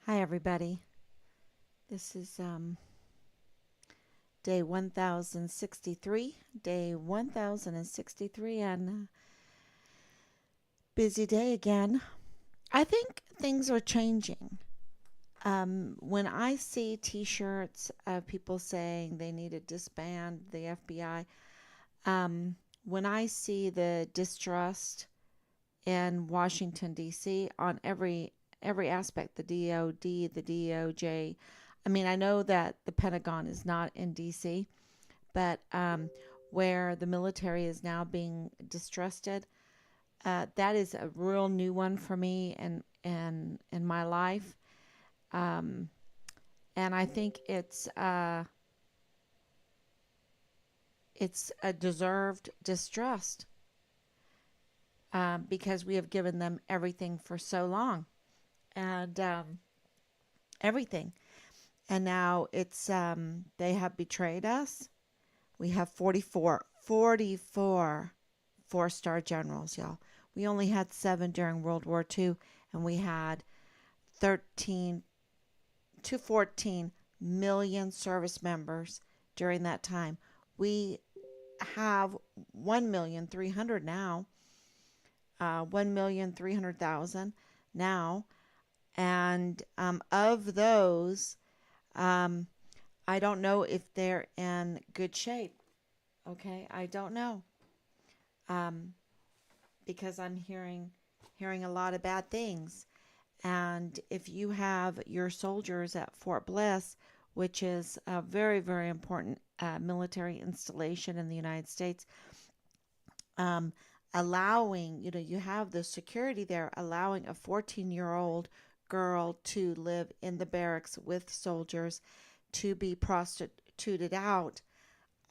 Hi, everybody. This is day 1063, day 1063, and busy day again. I think things are changing. When I see t shirts of people saying they need to disband the FBI, when I see the distrust in Washington, D.C. on every aspect, the DOD, the DOJ. I mean, I know that the Pentagon is not in D.C., but where the military is now being distrusted, that is a real new one for me and in my life. Um, and I think it's a deserved distrust because we have given them everything for so long and everything. And now it's they have betrayed us. We have 44 four-star generals, y'all. We only had 7 during World War II, and we had 13 to 14 million service members during that time. We have 1,300,000 now, 1,300,000 now, and of those, um, I don't know if they're in good shape. Okay, I don't know um, because I'm hearing a lot of bad things. And if you have your soldiers at Fort Bliss, which is a very, very important military installation in the United States, um, allowing, you have the security there, allowing a 14-year-old girl to live in the barracks with soldiers to be prostituted out.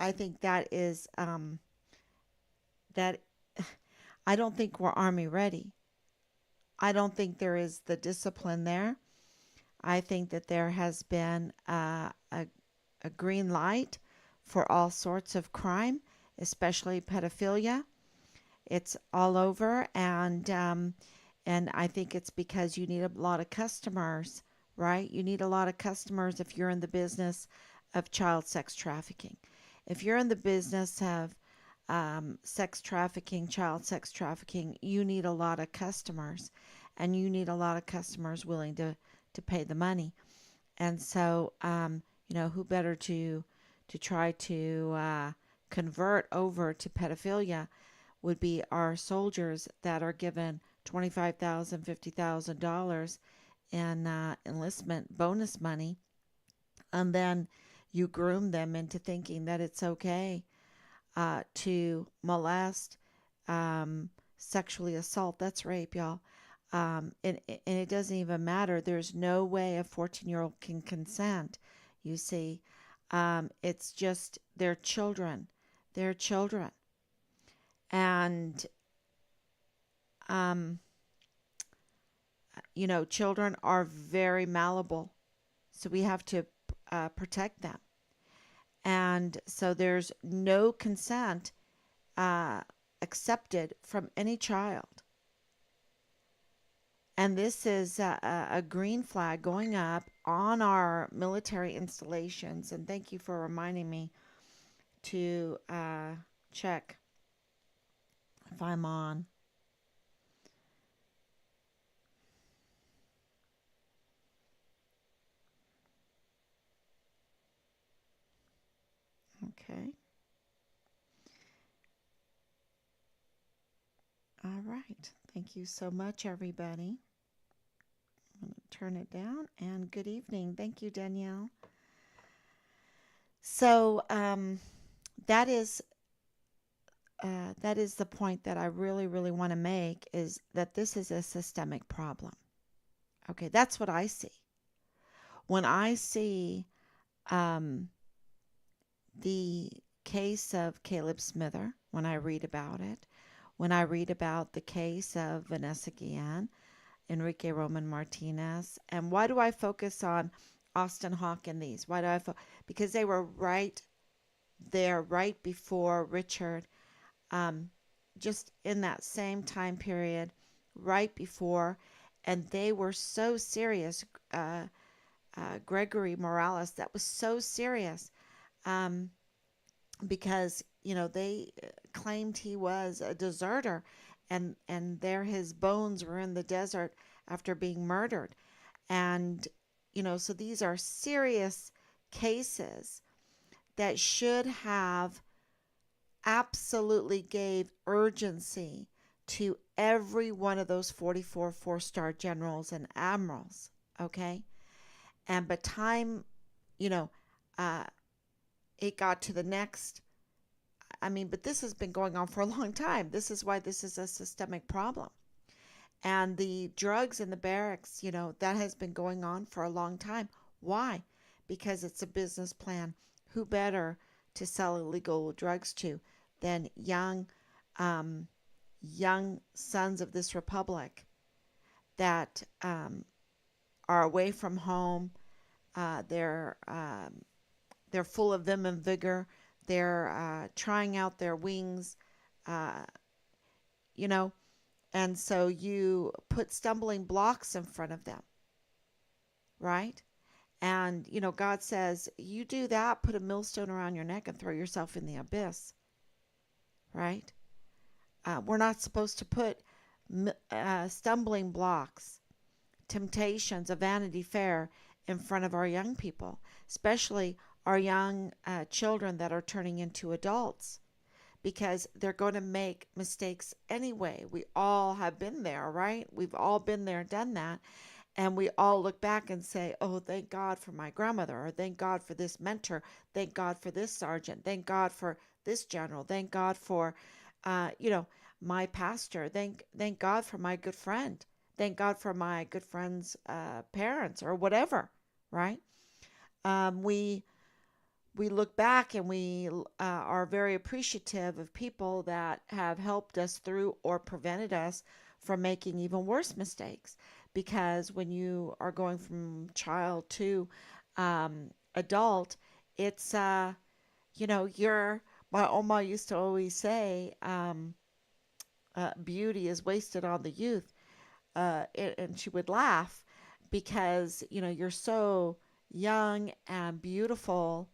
I think that I don't think we're army ready. I don't think there is the discipline there. I think that there has been a green light for all sorts of crime, especially pedophilia. It's all over, and I think it's because you need a lot of customers, right? You need a lot of customers if you're in the business of child sex trafficking. If you're in the business of sex trafficking, child sex trafficking, you need a lot of customers, and you need a lot of customers willing to pay the money. And so, who better to try to convert over to pedophilia would be our soldiers that are given $25,000, $50,000 in enlistment bonus money, and then you groom them into thinking that it's okay to molest, sexually assault. That's rape, y'all. And it doesn't even matter. There's no way a 14-year-old can consent, you see. It's just they're children. They're children. And, um, children are very malleable. So we have to protect them. And so there's no consent uh, accepted from any child. And this is a green flag going up on our military installations. And thank you for reminding me to check if I'm on. Okay. All right. Thank you so much, everybody. I'm going to turn it down. And good evening. Thank you, Danielle. So that is that is the point that I really, really want to make is that this is a systemic problem. Okay, that's what I see. When I see um, the case of Caleb Smither, when I read about it, when I read about the case of Vanessa Guillen, Enrique Roman Martinez, and why do I focus on Austin Hawke and these? Why do because they were right there, right before Richard, um, just in that same time period, right before. And they were so serious. Gregory Morales, that was so serious, um, because they claimed he was a deserter, and there his bones were in the desert after being murdered. And so these are serious cases that should have absolutely gave urgency to every one of those 44 four-star generals and admirals. Okay. And by time you know uh, it got to the next, I mean, but this has been going on for a long time. This is why this is a systemic problem. And the drugs in the barracks, that has been going on for a long time. Why? Because it's a business plan. Who better to sell illegal drugs to than um, young sons of this republic that are away from home. Uh, they're um, they're full of vim and vigor. They're trying out their wings, uh, you know, and so you put stumbling blocks in front of them, right? And, God says, you do that, put a millstone around your neck and throw yourself in the abyss, right? We're not supposed to put stumbling blocks, temptations of Vanity Fair in front of our young people, especially our young children that are turning into adults, because they're going to make mistakes anyway. We all have been there, right? We've all been there, done that. And we all look back and say, oh, thank God for my grandmother, or thank God for this mentor, thank God for this sergeant, thank God for this general, thank God for, my pastor, thank God for my good friend, thank God for my good friend's parents, or whatever, right? We look back and we are very appreciative of people that have helped us through or prevented us from making even worse mistakes. Because when you are going from child to adult, it's, my Oma used to always say, beauty is wasted on the youth. And she would laugh because, you're so young and beautiful,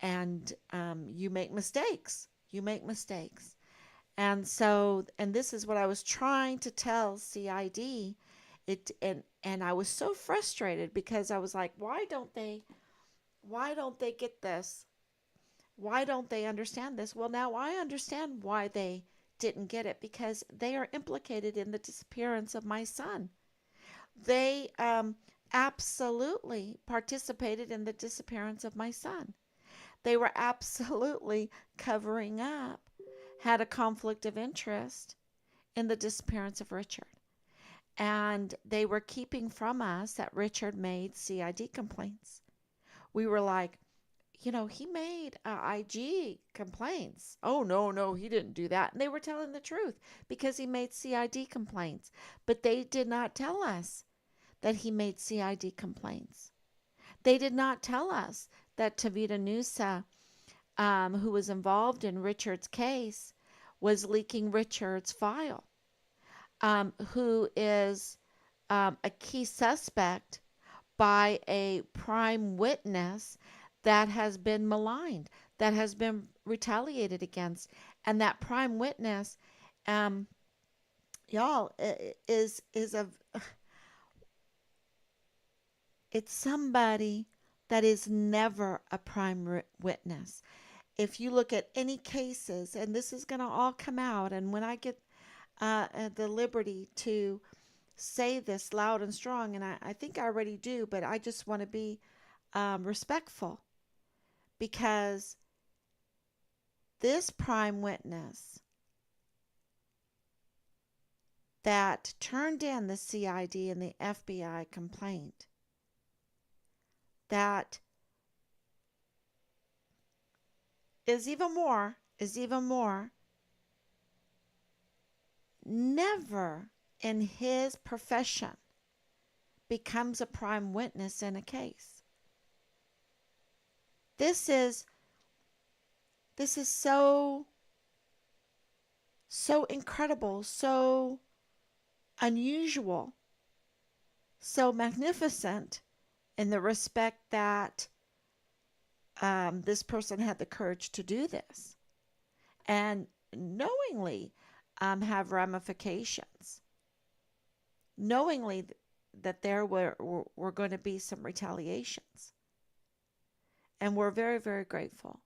and you make mistakes. You make mistakes. And so, and this is what I was trying to tell CID. And I was so frustrated because I was like, why don't they get this? Why don't they understand this? Well, now I understand why they didn't get it, because they are implicated in the disappearance of my son. They absolutely participated in the disappearance of my son. They were absolutely covering up, had a conflict of interest in the disappearance of Richard. And they were keeping from us that Richard made CID complaints. We were like, he made IG complaints. Oh, no, no, he didn't do that. And they were telling the truth because he made CID complaints. But they did not tell us that he made CID complaints. They did not tell us that Tavita Nusa, who was involved in Richard's case, was leaking Richard's file, who is a key suspect by a prime witness that has been maligned, that has been retaliated against. And that prime witness, um, y'all, is a it's somebody that is never a prime witness. If you look at any cases, and this is going to all come out, and when I get the liberty to say this loud and strong, and I think I already do, but I just want to be respectful, because this prime witness that turned in the CID and the FBI complaint, that is even more, never in his profession becomes a prime witness in a case. This is so incredible, so unusual, so magnificent in the respect that this person had the courage to do this and knowingly have ramifications, knowingly that there were going to be some retaliations. And we're very, very grateful.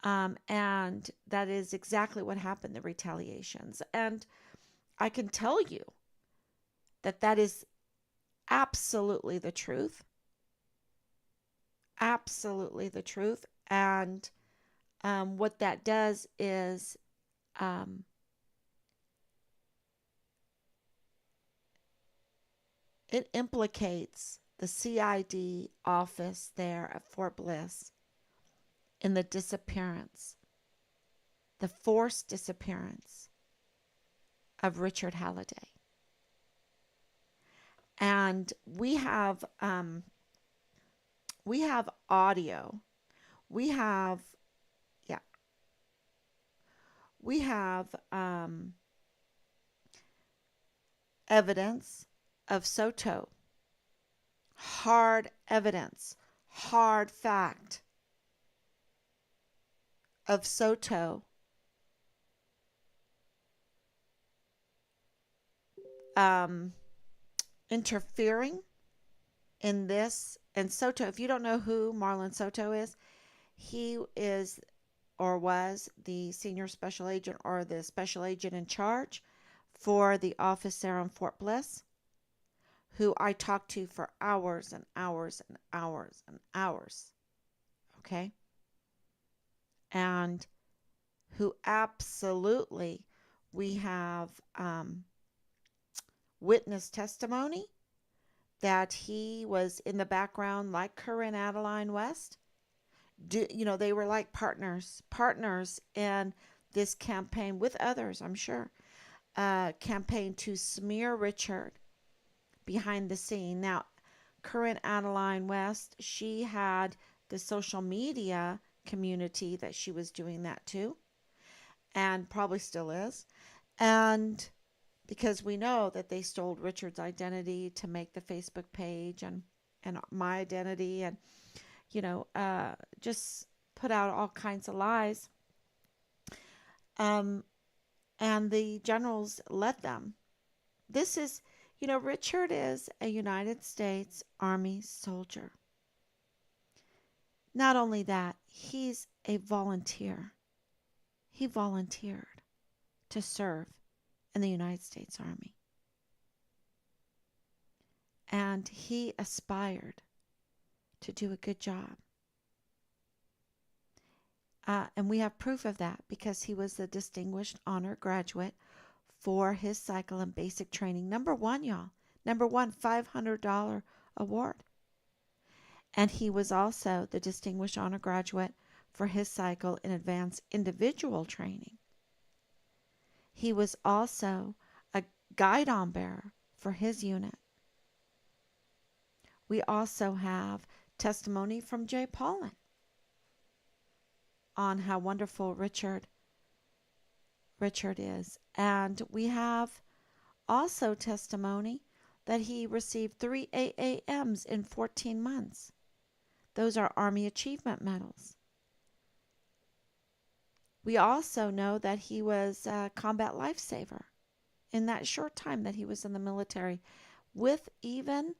And that is exactly what happened, the retaliations. And I can tell you that that is absolutely the truth. Absolutely the truth. And what that does is it implicates the CID office there at Fort Bliss in the disappearance, the forced disappearance of Richard Halliday. And we have audio. We have we have evidence of Soto. Hard evidence, hard fact of Soto interfering in this. And Soto, if you don't know who Marlon Soto is, he is or was the senior special agent or the special agent in charge for the office there on Fort Bliss, who I talked to for hours and hours and hours and hours. Okay? And who absolutely we have witness testimony that he was in the background like Corinne Adeline West. They were like partners in this campaign with others, I'm sure, campaign to smear Richard behind the scene. Now, Corinne Adeline West, she had the social media community that she was doing that to, and probably still is. And because we know that they stole Richard's identity to make the Facebook page and my identity and, just put out all kinds of lies. And the generals let them. This is, Richard is a United States Army soldier. Not only that, he's a volunteer. He volunteered to serve in the United States Army. And he aspired to do a good job. And we have proof of that because he was the Distinguished Honor Graduate for his cycle in basic training. Number one, y'all. Number one, $500 award. And he was also the Distinguished Honor Graduate for his cycle in advanced individual training. He was also a guidon bearer for his unit. We also have testimony from Jay Paulin on how wonderful Richard is. And we have also testimony that he received 3 AAMs in 14 months. Those are Army Achievement Medals. We also know that he was a combat lifesaver in that short time that he was in the military, with even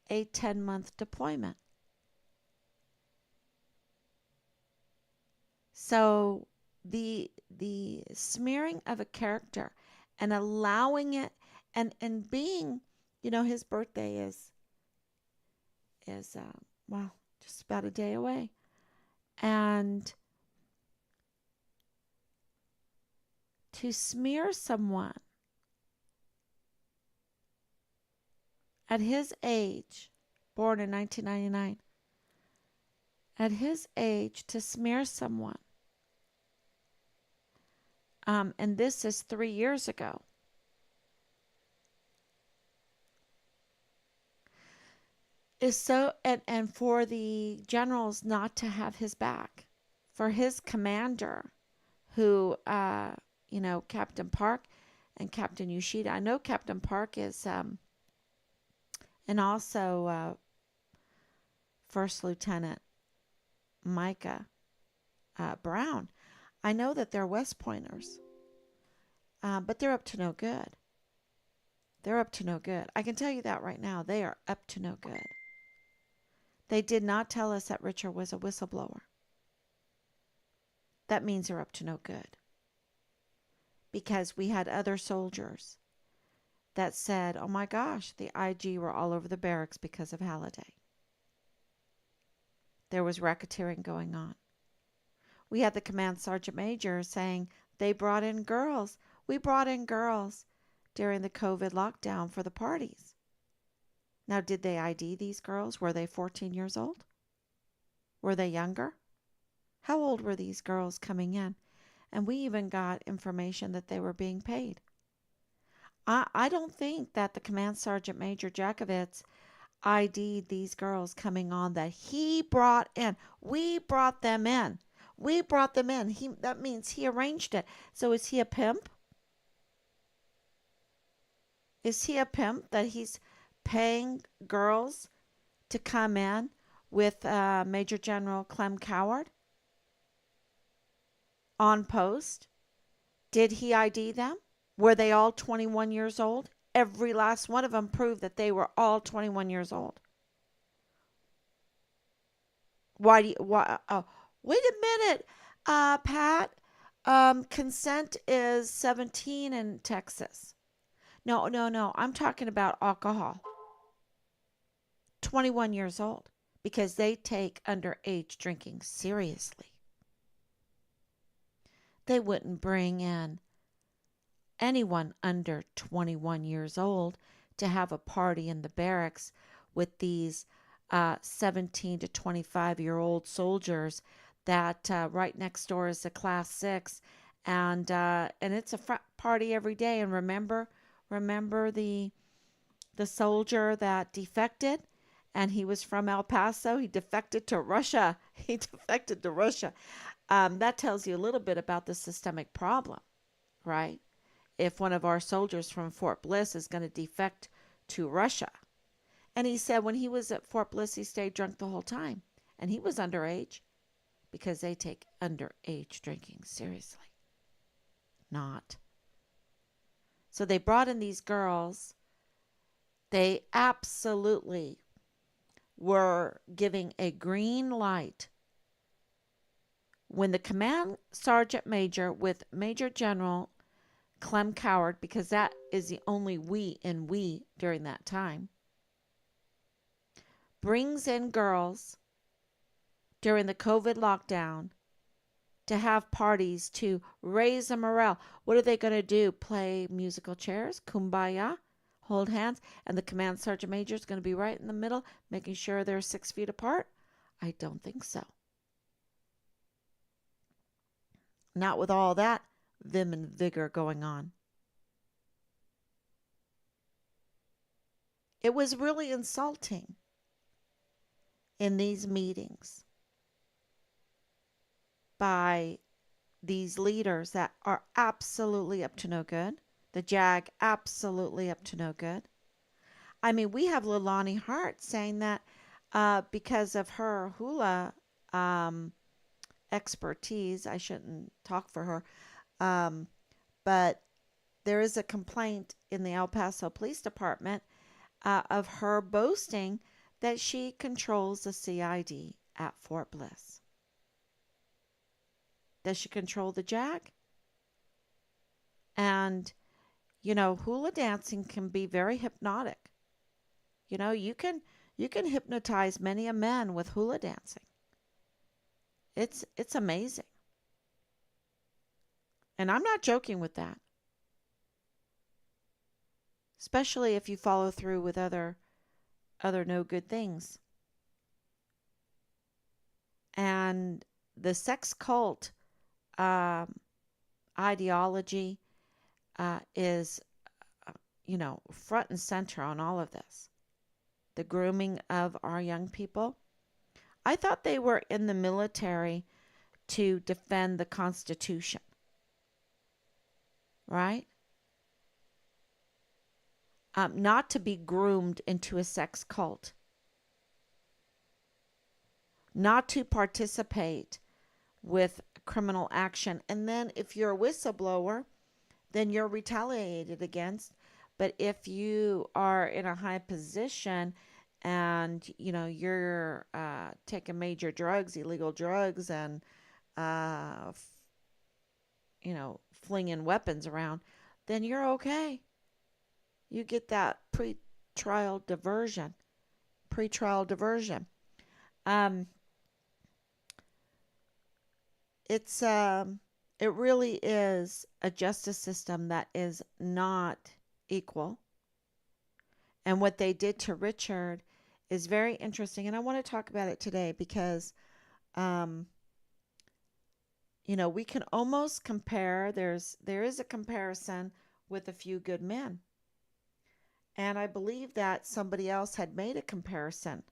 a 10-month deployment. So the smearing of a character and allowing it and being, his birthday is just about a day away. And to smear someone at his age, born in 1999, at his age, to smear someone, and this is 3 years ago, is so, and for the generals not to have his back, for his commander, who, Captain Park and Captain Yoshida. I know Captain Park is And also First Lieutenant Micah Brown. I know that they're West Pointers, but they're up to no good. They're up to no good. I can tell you that right now. They are up to no good. They did not tell us that Richard was a whistleblower. That means they're up to no good. Because we had other soldiers that said, oh my gosh, the IG were all over the barracks because of Halliday. There was racketeering going on. We had the command sergeant major saying they brought in girls. We brought in girls during the COVID lockdown for the parties. Now, did they ID these girls? Were they 14 years old? Were they younger? How old were these girls coming in? And we even got information that they were being paid. I don't think that the command sergeant major Jakovitz ID'd these girls coming on that he brought in. We brought them in. We brought them in. That means he arranged it. So is he a pimp? Is he a pimp that he's paying girls to come in with Major General Clem Coward on post? Did he ID them? Were they all 21 years old? Every last one of them proved that they were all 21 years old. Why do you, why, oh, wait a minute, Pat. Consent is 17 in Texas. No, no, no. I'm talking about alcohol. 21 years old because they take underage drinking seriously. They wouldn't bring in anyone under 21 years old to have a party in the barracks with these 17 to 25-year-old soldiers that right next door is a class 6 and it's a party every day. And remember the soldier that defected, and he was from El Paso. He defected to Russia. That tells you a little bit about the systemic problem, right? If one of our soldiers from Fort Bliss is going to defect to Russia. And he said when he was at Fort Bliss, he stayed drunk the whole time. And he was underage because they take underage drinking seriously. Not. So they brought in these girls. They absolutely were giving a green light when the command sergeant major with Major General Clem Coward, because that is the only we during that time, brings in girls during the COVID lockdown to have parties to raise the morale. What are they going to do? Play musical chairs? Kumbaya? Hold hands? And the command sergeant major is going to be right in the middle, making sure they're 6 feet apart? I don't think so. Not with all that vim and vigor going on. It was really insulting in these meetings by these leaders that are absolutely up to no good. The JAG absolutely up to no good. I mean, we have Leilani Hart saying that because of her hula expertise, I shouldn't talk for her, but there is a complaint in the El Paso Police Department of her boasting that she controls the CID at Fort Bliss. Does she control the JAG? And, hula dancing can be very hypnotic. You can hypnotize many a man with hula dancing. It's amazing. And I'm not joking with that. Especially if you follow through with other no good things. And the sex cult ideology is, front and center on all of this. The grooming of our young people. I thought they were in the military to defend the Constitution. Right? not to be groomed into a sex cult, not to participate with criminal action. And then if you're a whistleblower, then you're retaliated against. But if you are in a high position and you're taking major drugs, illegal drugs, and uh, flinging weapons around, then you're okay. You get that pre-trial diversion. Pre-trial diversion. Um, it really is a justice system that is not equal. And what they did to Richard is very interesting. And I want to talk about it today because, um, we can almost compare. There is a comparison with A Few Good Men. And I believe that somebody else had made a comparison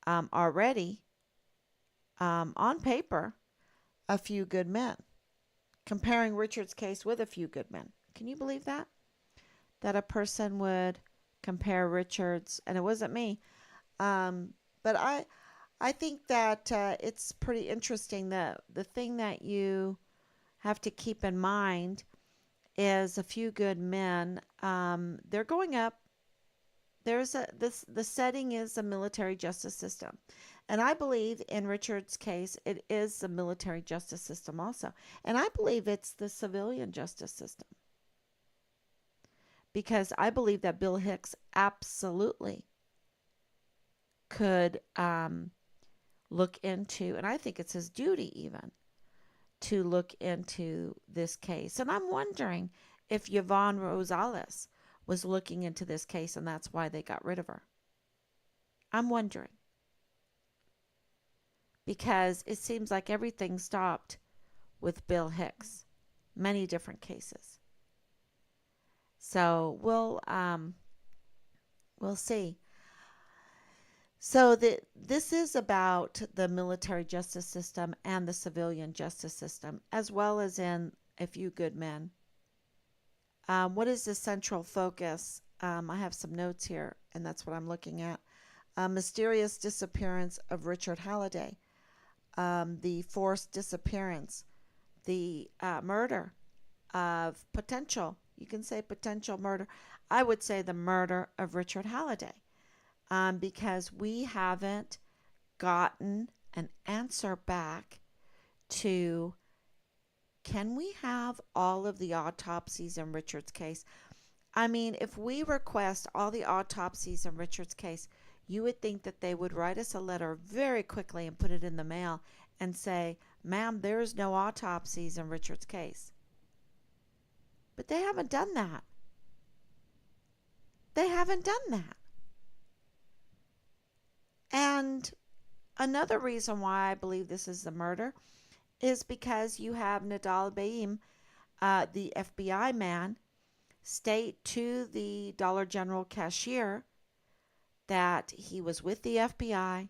already on paper, A Few Good Men, comparing Richard's case with A Few Good Men. Can you believe that? That a person would compare Richard's, and it wasn't me. But I think that it's pretty interesting. That the thing that you have to keep in mind is A Few Good Men. They're going up. The setting is a military justice system. And I believe in Richard's case, it is the military justice system also. And I believe it's the civilian justice system. Because I believe that Bill Hicks absolutely could look into, and I think it's his duty even, to look into this case. And I'm wondering if Yvonne Rosales was looking into this case and that's why they got rid of her. I'm wondering. Because it seems like everything stopped with Bill Hicks. Many different cases. So we'll see. So this is about the military justice system and the civilian justice system, as well as in A Few Good Men. What is the central focus? I have some notes here, and that's what I'm looking at. Mysterious disappearance of Richard Halliday. The forced disappearance. The murder of potential. You can say potential murder. I would say the murder of Richard Halliday. Because we haven't gotten an answer back to, can we have all of the autopsies in Richard's case? I mean, if we request all the autopsies in Richard's case, you would think that they would write us a letter very quickly and put it in the mail and say, ma'am, there is no autopsies in Richard's case. But they haven't done that. They haven't done that. And another reason why I believe this is the murder is because you have Nadal Baim, the FBI man, state to the Dollar General cashier that he was with the FBI.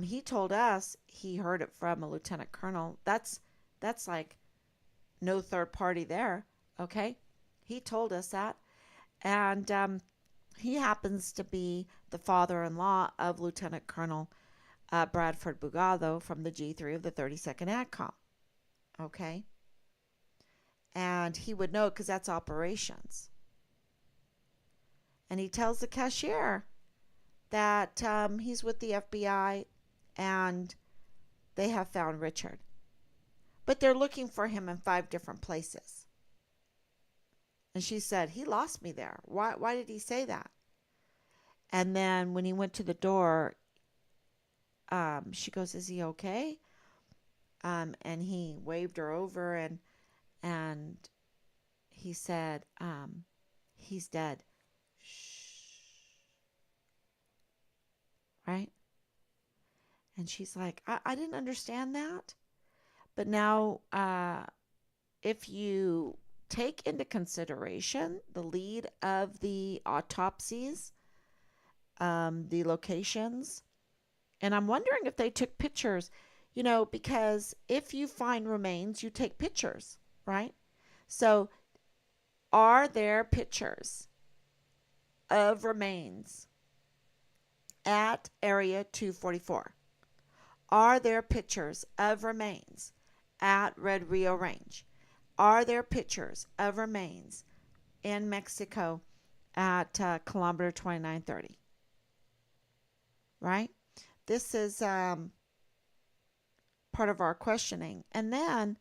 He told us he heard it from a lieutenant colonel. That's like no third party there, okay? He told us that. And he happens to be the father-in-law of Lieutenant Colonel Bradford Bugado from the G3 of the 32nd ADCOM. Okay? And he would know because that's operations. And he tells the cashier that he's with the FBI and they have found Richard. But they're looking for him in 5 different places. And she said, he lost me there. Why did he say that? And then when he went to the door, she goes, is he okay? And he waved her over and he said, he's dead. Shh. Right? And she's like, I didn't understand that. But now, if you take into consideration the lead of the autopsies, the locations, and I'm wondering if they took pictures, because if you find remains, you take pictures, right? So are there pictures of remains at Area 244? Are there pictures of remains at Red Rio Range? Are there pictures of remains in Mexico at kilometer 2930? Right? This is part of our questioning. And then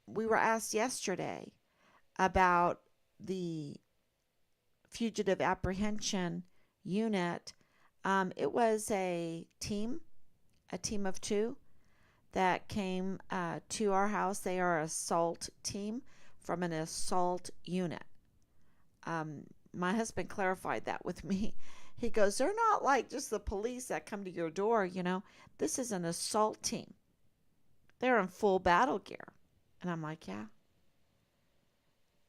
we were asked yesterday about the fugitive apprehension unit. It was a team of two that came to our house. They are an assault team from an assault unit. My husband clarified that with me. He goes, they're not like just the police that come to your door, you know. This is an assault team. They're in full battle gear. And I'm like, yeah.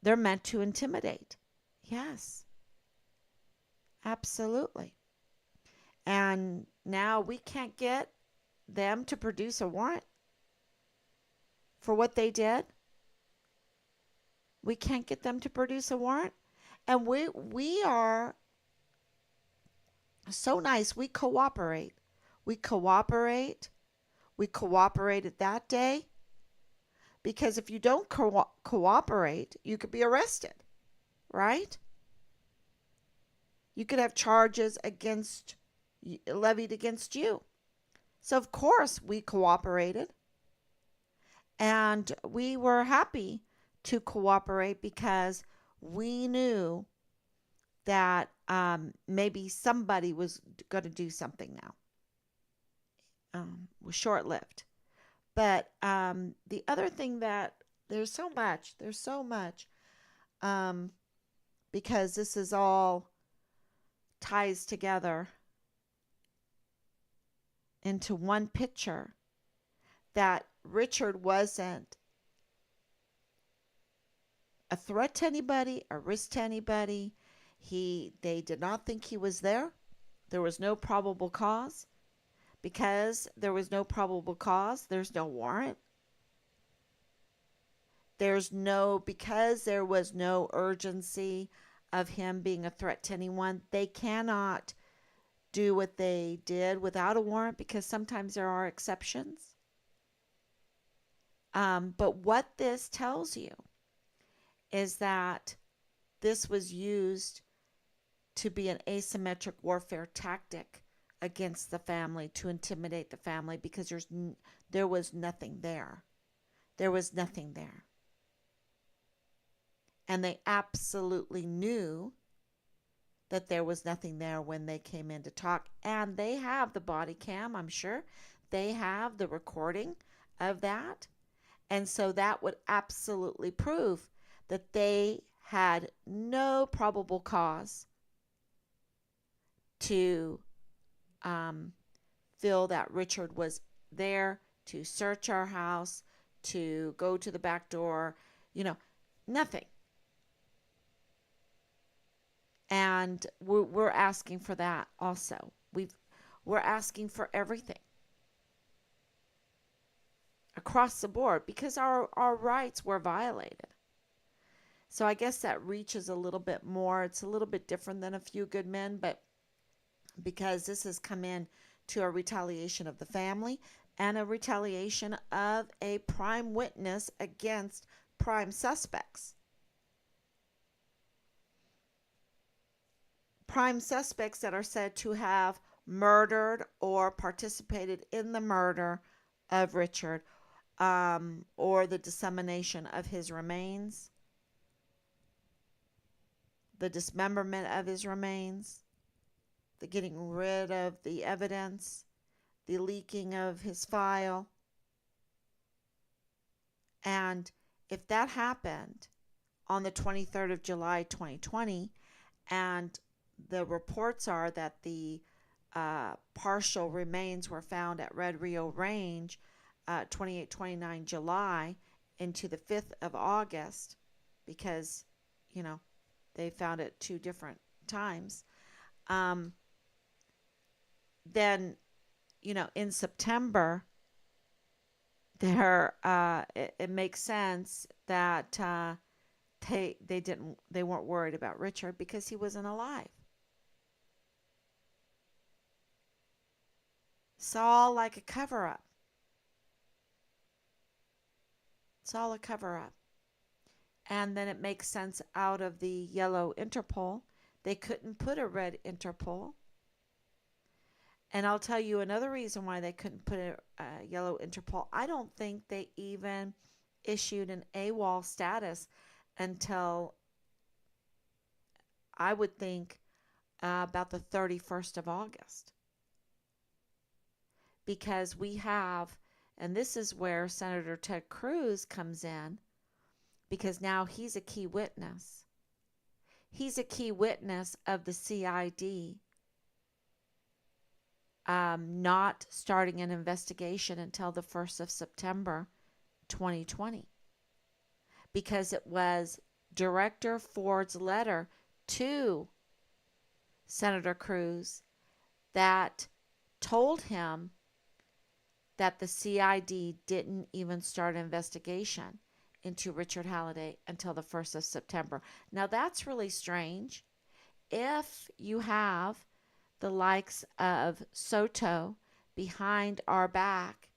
They're meant to intimidate. Yes, absolutely. And now we can't get them to produce a warrant for what they did. We can't get them to produce a warrant. And we are so nice. We cooperate. We cooperate. We cooperated that day because if you don't cooperate, you could be arrested, right? You could have charges levied against you. So of course we cooperated, and we were happy to cooperate because we knew that maybe somebody was going to do something now. Was short-lived. But the other thing that there's so much, because this is all ties together into one picture, that Richard wasn't a threat to anybody, a risk to anybody. They did not think he was there. There was no probable cause. Because there was no probable cause, there's no warrant. Because there was no urgency of him being a threat to anyone, they cannot do what they did without a warrant because sometimes there are exceptions. But what this tells you is that this was used to be an asymmetric warfare tactic against the family, to intimidate the family, because there was nothing there. There was nothing there. And they absolutely knew that there was nothing there when they came in to talk. And they have the body cam, I'm sure. They have the recording of that. And so that would absolutely prove that they had no probable cause to feel that Richard was there to search our house, to go to the back door, nothing. And we're asking for that also. We're asking for everything across the board because our rights were violated. So I guess that reaches a little bit more. It's a little bit different than A Few Good Men, but because this has come in to a retaliation of the family and a retaliation of a prime witness against prime suspects. Prime suspects that are said to have murdered or participated in the murder of Richard, or the dissemination of his remains, the dismemberment of his remains, the getting rid of the evidence, the leaking of his file. And if that happened on the 23rd of July 2020, and the reports are that the partial remains were found at Red Rio Range 28-29 July into the 5th of August, because they found it 2 different times, then in September there it makes sense that they weren't worried about Richard because he wasn't alive. It's all like a cover up. It's all a cover up. And then it makes sense out of the yellow Interpol. They couldn't put a red Interpol. And I'll tell you another reason why they couldn't put a yellow Interpol. I don't think they even issued an AWOL status until, I would think, about the 31st of August. Because we have, and this is where Senator Ted Cruz comes in, because now he's a key witness. He's a key witness of the CID not starting an investigation until the 1st of September 2020. Because it was Director Ford's letter to Senator Cruz that told him that the CID didn't even start an investigation into Richard Halliday until the 1st of September. Now that's really strange. If you have the likes of Soto behind our back,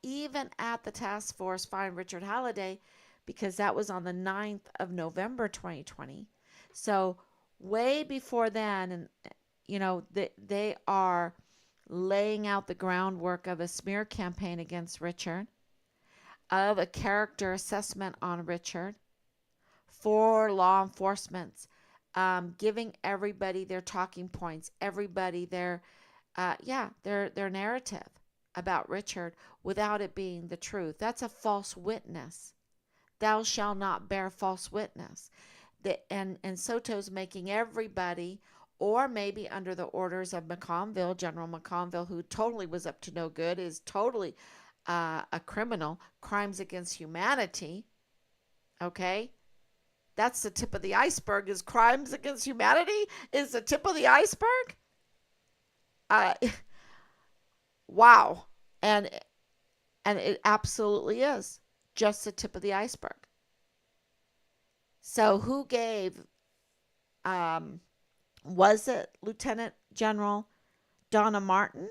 even at the task force find Richard Halliday, because that was on the 9th of November 2020. So way before then, and they are laying out the groundwork of a smear campaign against Richard, of a character assessment on Richard for law enforcement, giving everybody their talking points, everybody their narrative about Richard without it being the truth. That's a false witness. Thou shalt not bear false witness. And Soto's making everybody, or maybe under the orders of McConville, General McConville, who totally was up to no good, is totally a criminal, crimes against humanity. Okay? That's the tip of the iceberg, is crimes against humanity is the tip of the iceberg? Wow. And it absolutely is just the tip of the iceberg. So who gave, was it Lieutenant General Donna Martin?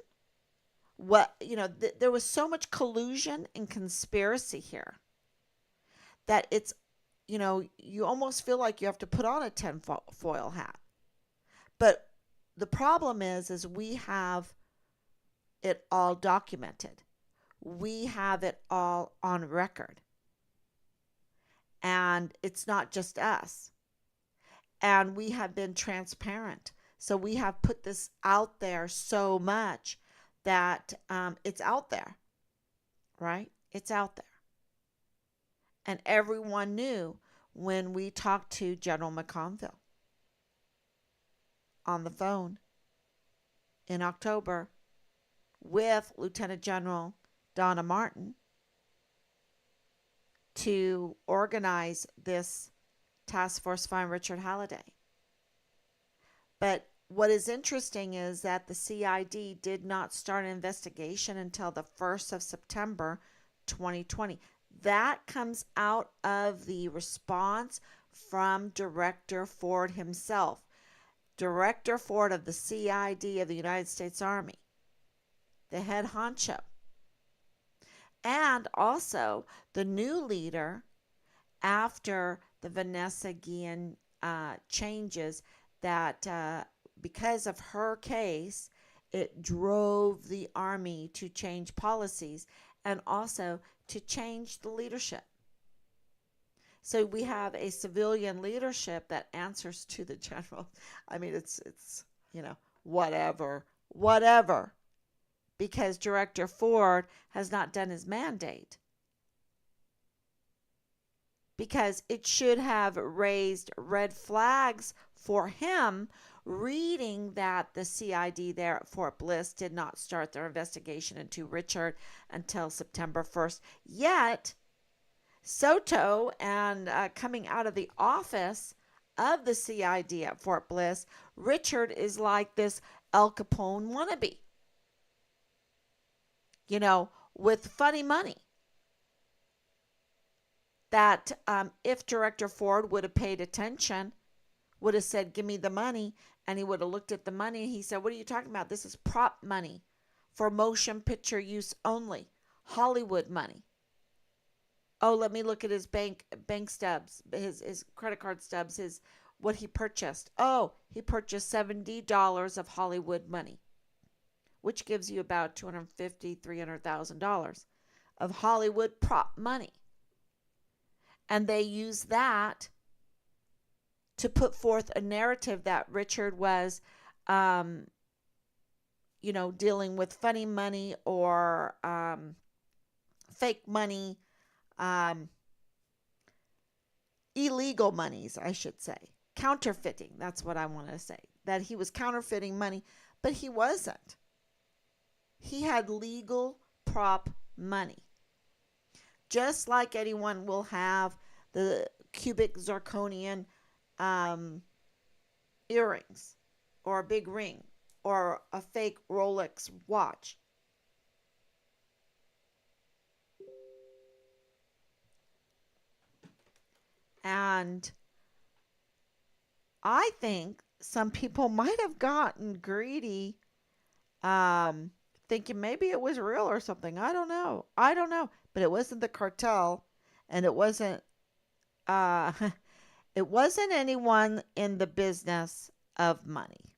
There was so much collusion and conspiracy here that it's, you almost feel like you have to put on a tinfoil hat. But the problem is we have it all documented. We have it all on record. And it's not just us. And we have been transparent. So we have put this out there so much that it's out there, right? It's out there. And everyone knew when we talked to General McConville on the phone in October with Lieutenant General Donna Martin to organize this task force find Richard Halliday. But what is interesting is that the CID did not start an investigation until the 1st of September 2020. That comes out of the response from Director Ford himself. Director Ford of the CID of the United States Army, the head honcho. And also the new leader after the Vanessa Guillen changes, that because of her case, it drove the Army to change policies and also to change the leadership. So we have a civilian leadership that answers to the general. I mean, it's whatever. Because Director Ford has not done his mandate. Because it should have raised red flags for him, reading that the CID there at Fort Bliss did not start their investigation into Richard until September 1st. Yet, Soto, and coming out of the office of the CID at Fort Bliss, Richard is like this Al Capone wannabe. With funny money. that if Director Ford would have paid attention, would have said, give me the money, and he would have looked at the money. He said, what are you talking about? This is prop money for motion picture use only, Hollywood money. Oh, let me look at his bank stubs, his credit card stubs, his what he purchased. Oh, he purchased $70 of Hollywood money, which gives you about $250,000, $300,000 of Hollywood prop money. And they use that to put forth a narrative that Richard was, dealing with funny money or fake money, illegal monies, I should say. Counterfeiting, that's what I want to say. That he was counterfeiting money, but he wasn't. He had legal prop money. Just like anyone will have the cubic zirconian earrings or a big ring or a fake Rolex watch. And I think some people might have gotten greedy, thinking maybe it was real or something. I don't know. But it wasn't the cartel, and it wasn't uh, it wasn't anyone in the business of money,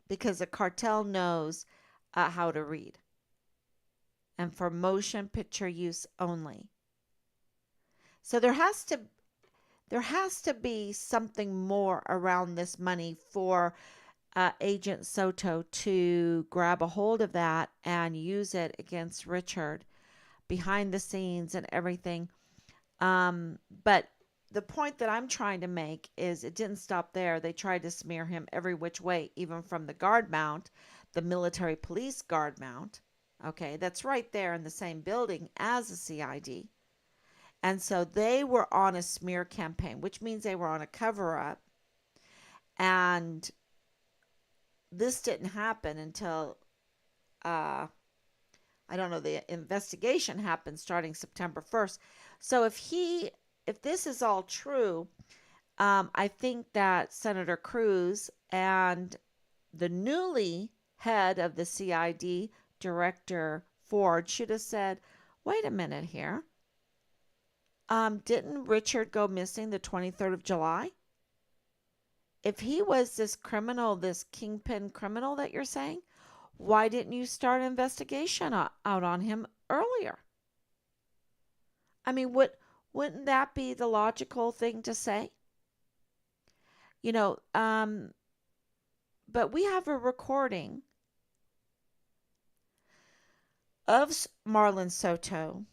because the cartel knows how to read, and for motion picture use only. So there has to be something more around this money for Agent Soto to grab a hold of that and use it against Richard behind the scenes and everything. But the point that I'm trying to make is it didn't stop there. They tried to smear him every which way, even from the guard mount, the military police guard mount. Okay, that's right there in the same building as the CID. And so they were on a smear campaign, which means they were on a cover up. And this didn't happen until, I don't know, the investigation happened starting September 1st. So if this is all true, I think that Senator Cruz and the newly head of the CID, Director Ford, should have said, wait a minute here. Didn't Richard go missing the 23rd of July? If he was this criminal, this kingpin criminal that you're saying, why didn't you start an investigation out on him earlier? I mean, wouldn't that be the logical thing to say? You know, but we have a recording of Marlon Soto,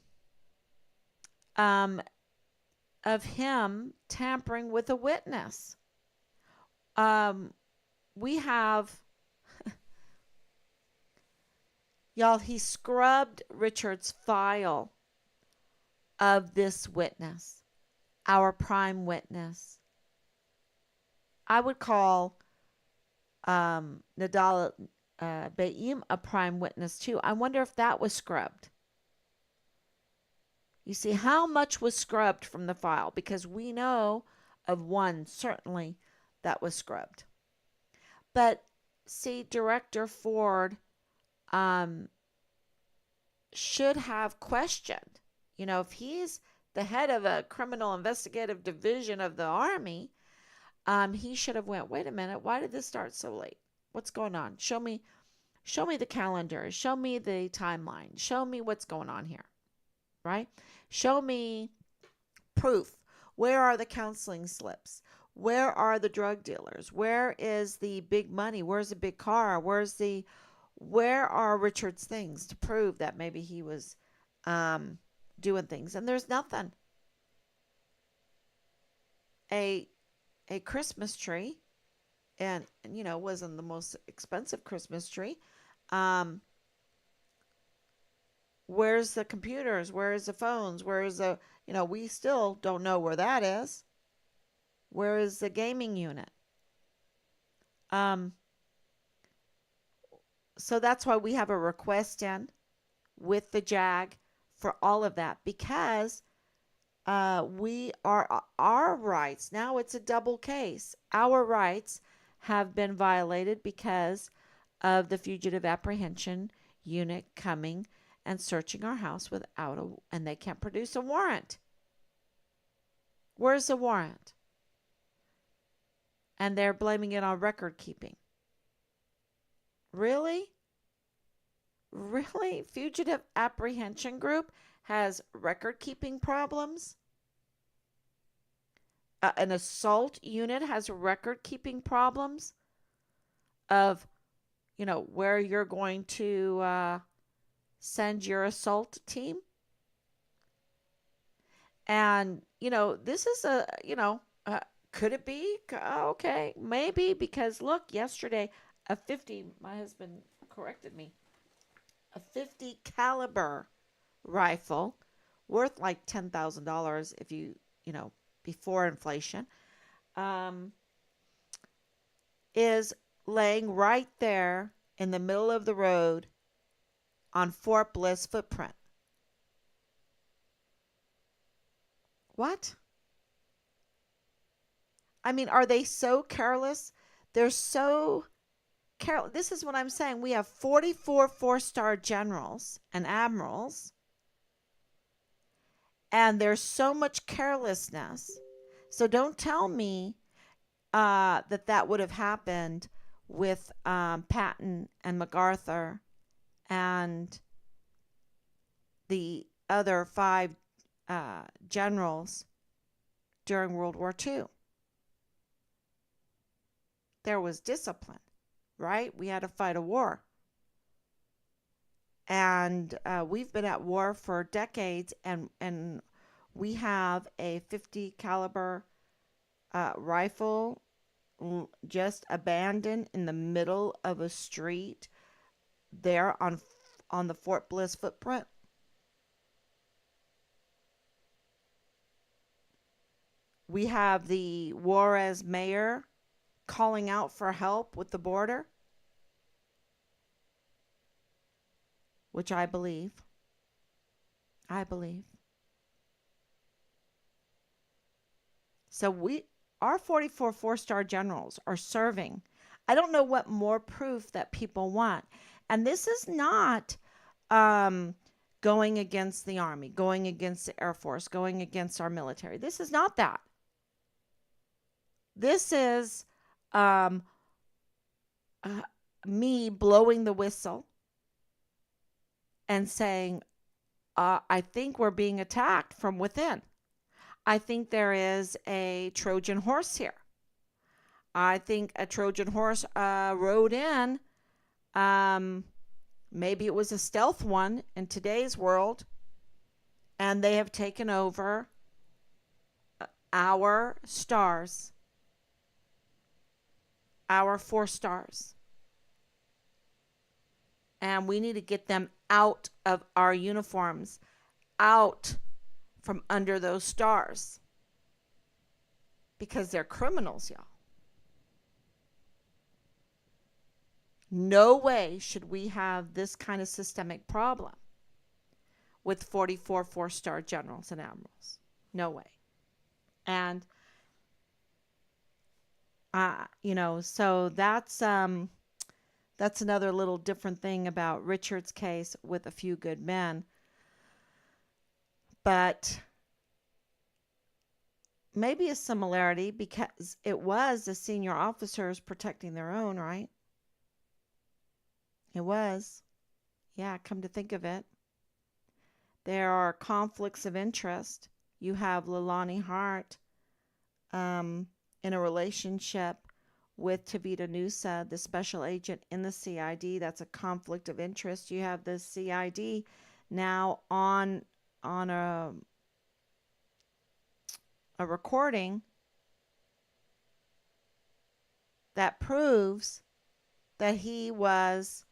of him tampering with a witness. We have, y'all, he scrubbed Richard's file of this witness, our prime witness. I would call Nadal Baim a prime witness too. I wonder if that was scrubbed. You see, how much was scrubbed from the file? Because we know of one, certainly, that was scrubbed. But see, Director Ford should have questioned. You know, if he's the head of a criminal investigative division of the Army, he should have went, wait a minute, why did this start so late? What's going on? Show me the calendar. Show me the timeline. Show me what's going on here, right? Show me proof. Where are the counseling slips? Where are the drug dealers? Where is the big money? Where's the big car? Where are Richard's things to prove that maybe he was doing things? And there's nothing. A Christmas tree, and wasn't the most expensive Christmas tree. Where's the computers? Where's the phones? Where's the, we still don't know where that is. Where is the gaming unit? So that's why we have a request in with the JAG for all of that, because we are our rights. Now it's a double case. Our rights have been violated because of the fugitive apprehension unit coming and searching our house without and they can't produce a warrant. Where's the warrant? And they're blaming it on record keeping. Really? Really? Fugitive apprehension group has record keeping problems? An assault unit has record keeping problems of, where you're going to send your assault team. And, this is could it be? Okay, maybe, because look, yesterday, my husband corrected me, a 50 caliber rifle worth like $10,000 if before inflation, is laying right there in the middle of the road on Fort Bliss footprint. What? I mean, are they so careless? They're so careless. This is what I'm saying. We have 44 four-star generals and admirals, and there's so much carelessness. So don't tell me that would have happened with Patton and MacArthur and the other 5 generals during World War II. There was discipline, right? We had to fight a war. And we've been at war for decades, and we have a 50 caliber rifle just abandoned in the middle of a street there on the Fort Bliss footprint. We have the Juarez mayor calling out for help with the border, which I believe. So our 44 four-star generals are serving. I don't know what more proof that people want. And this is not going against the Army, going against the Air Force, going against our military. This is not that. This is me blowing the whistle and saying, I think we're being attacked from within. I think there is a Trojan horse here. I think a Trojan horse rode in. Maybe it was a stealth one in today's world, and they have taken over our stars, our 4 stars. And we need to get them out of our uniforms, out from under those stars, because they're criminals, y'all. No way should we have this kind of systemic problem with 44 four-star generals and admirals. No way. And so that's another little different thing about Richard's case with A Few Good Men. But maybe a similarity, because it was the senior officers protecting their own, right? It was. Yeah, come to think of it. There are conflicts of interest. You have Leilani Hart in a relationship with Tavita Nusa, the special agent in the CID. That's a conflict of interest. You have the CID now on a recording that proves that he was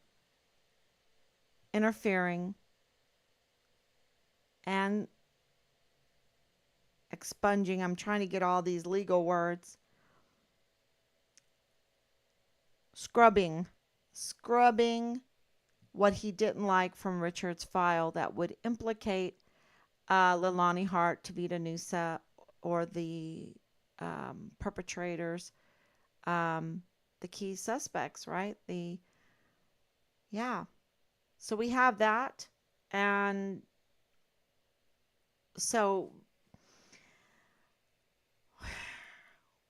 interfering and expunging. I'm trying to get all these legal words. Scrubbing what he didn't like from Richard's file that would implicate Leilani Hart, Tavita Nusa, or the perpetrators, um, the key suspects, right? Yeah. So we have that. And so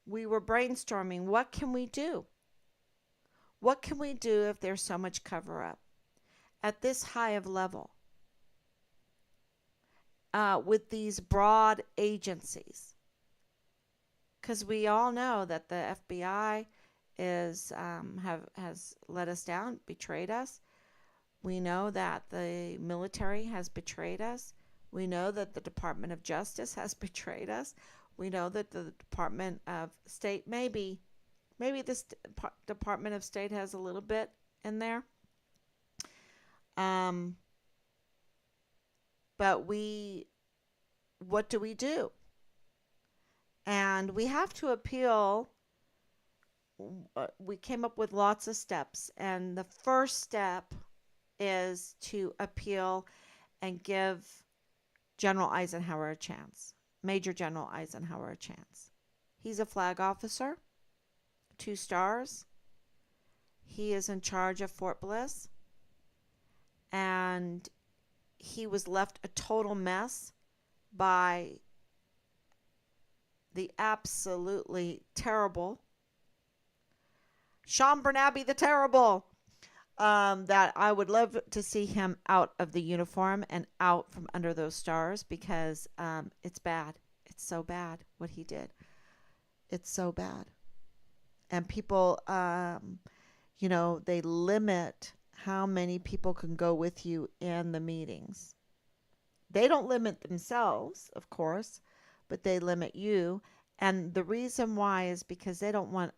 we were brainstorming, what can we do? What can we do if there's so much cover up at this high of level with these broad agencies? Because we all know that the FBI has let us down, betrayed us. We know that the military has betrayed us. We know that the Department of Justice has betrayed us. We know that the Department of State, maybe this Department of State has a little bit in there. Um, but what do we do? And we have to appeal. We came up with lots of steps. And the first step is to appeal and give General Eisenhower a chance, Major General Eisenhower a chance. He's a flag officer, 2 stars. He is in charge of Fort Bliss, and he was left a total mess by the absolutely terrible Sean Bernabe the Terrible. That I would love to see him out of the uniform and out from under those stars, because it's bad. It's so bad what he did. It's so bad. And people, they limit how many people can go with you in the meetings. They don't limit themselves, of course, but they limit you. And the reason why is because they don't want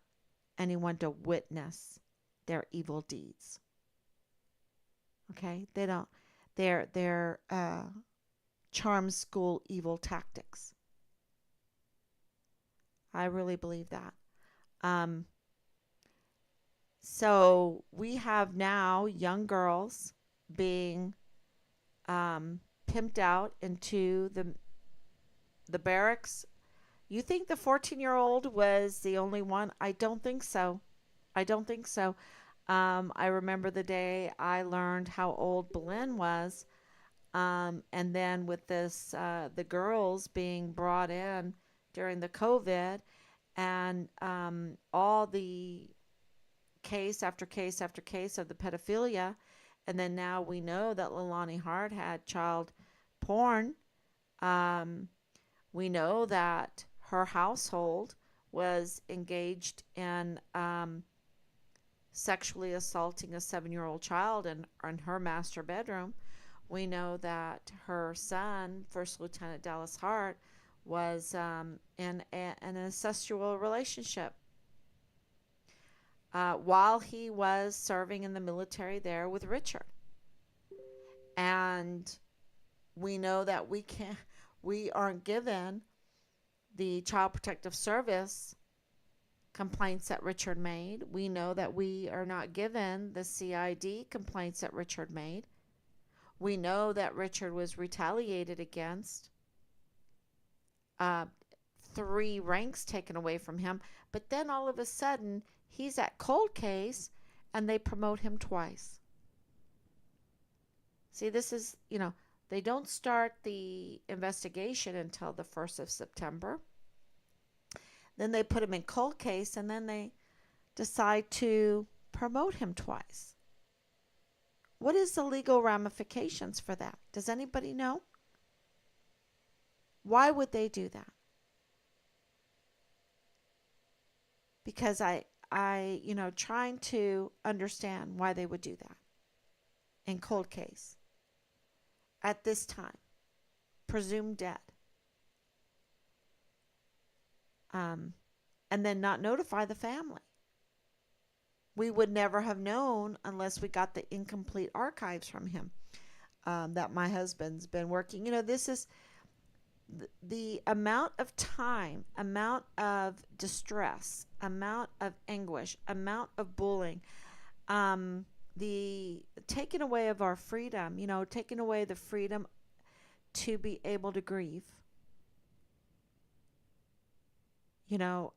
anyone to witness their evil deeds. Okay? They don't. They're charm school evil tactics. I really believe that. Um, so we have now young girls being pimped out into the barracks. You think the 14-year-old was the only one? I don't think so. I don't think so. I remember the day I learned how old Belen was. And then with this, the girls being brought in during the COVID, and all the case after case after case of the pedophilia. And then now we know that Leilani Hart had child porn. Um, we know that her household was engaged in sexually assaulting a 7-year-old child in her master bedroom. We know that her son, First Lieutenant Dallas Hart, was in an incestual relationship while he was serving in the military there with Richard. And we know that we aren't given the Child Protective Service complaints that Richard made. We know that we are not given the CID complaints that Richard made. We know that Richard was retaliated against, 3 ranks taken away from him, but then all of a sudden he's at cold case and they promote him twice. See, this is, they don't start the investigation until the 1st of September. Then they put him in cold case, and then they decide to promote him twice. What is the legal ramifications for that? Does anybody know? Why would they do that? Because I trying to understand why they would do that in cold case at this time, presumed dead, and then not notify the family. We would never have known unless we got the incomplete archives from him that my husband's been working. This is the amount of time, amount of distress, amount of anguish, amount of bullying, the taking away of our freedom, taking away the freedom to be able to grieve. You know,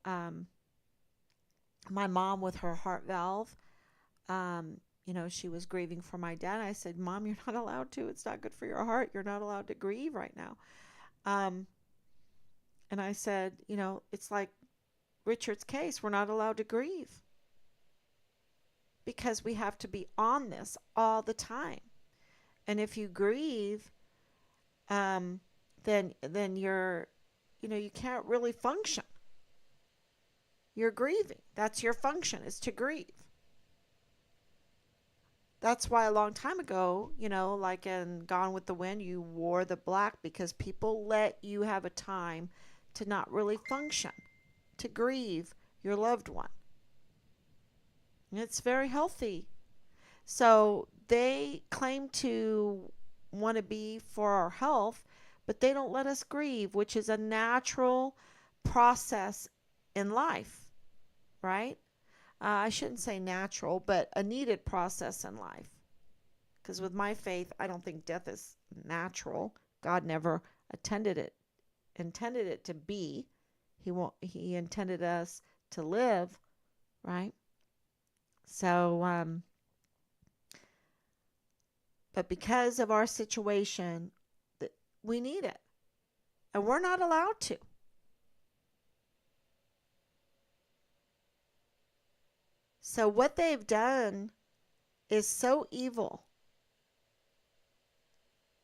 my mom with her heart valve, she was grieving for my dad. I said, Mom, you're not allowed to. It's not good for your heart. You're not allowed to grieve right now. Um, and I said, it's like Richard's case. We're not allowed to grieve because we have to be on this all the time. And if you grieve, um, then you can't really function. You're grieving. That's your function, is to grieve. That's why a long time ago, like in Gone with the Wind, you wore the black because people let you have a time to not really function, to grieve your loved one. And it's very healthy. So they claim to want to be for our health, but they don't let us grieve, which is a natural process in life, right? I shouldn't say natural, but a needed process in life. Because with my faith, I don't think death is natural. God never intended it to be. He intended us to live, right? So, but because of our situation, we need it, and we're not allowed to. So what they've done is so evil.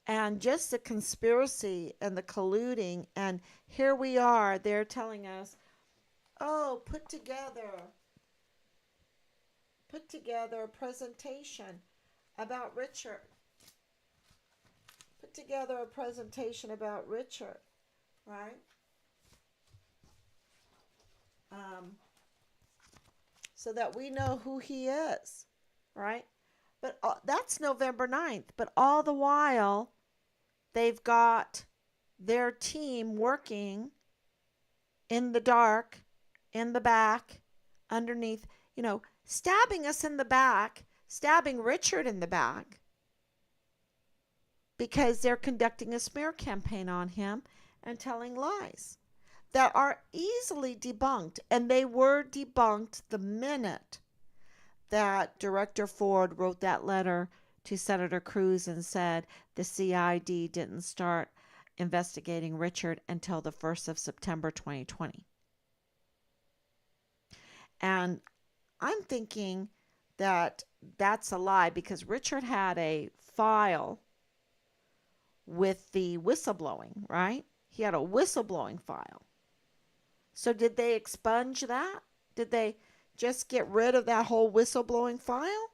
And just the conspiracy and the colluding, and here we are, they're telling us, oh, put together a presentation about Richard. Put together a presentation about Richard, right? So that we know who he is, right? But that's November 9th. But all the while, they've got their team working in the dark, in the back, underneath, stabbing us in the back, stabbing Richard in the back, because they're conducting a smear campaign on him and telling lies that are easily debunked. And they were debunked the minute that Director Ford wrote that letter to Senator Cruz and said the CID didn't start investigating Richard until the 1st of September 2020. And I'm thinking that that's a lie, because Richard had a file with the whistleblowing, right? He had a whistleblowing file. So did they expunge that? Did they just get rid of that whole whistleblowing file?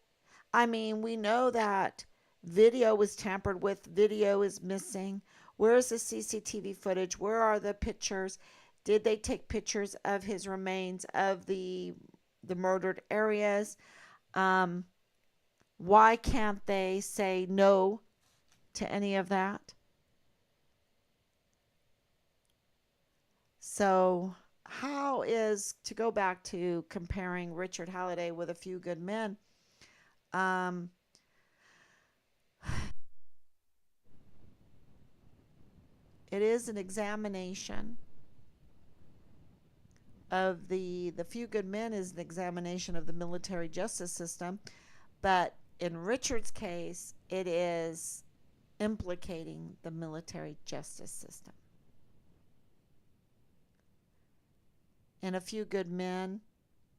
I mean, we know that video was tampered with, video is missing. Where is the CCTV footage? Where are the pictures? Did they take pictures of his remains, of the murdered areas? Why can't they say no to any of that? So how is, to go back to comparing Richard Halliday with A Few Good Men, it is an examination of the Few Good Men is an examination of the military justice system, but in Richard's case, it is implicating the military justice system. In A Few Good Men,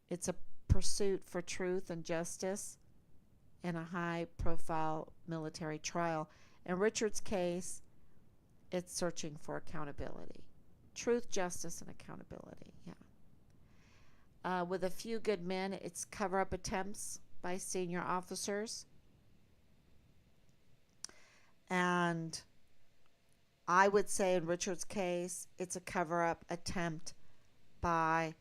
it's a pursuit for truth and justice in a high-profile military trial. In Richard's case, it's searching for accountability. Truth, justice, and accountability, yeah. With A Few Good Men, it's cover-up attempts by senior officers. And I would say in Richard's case, it's a cover-up attempt by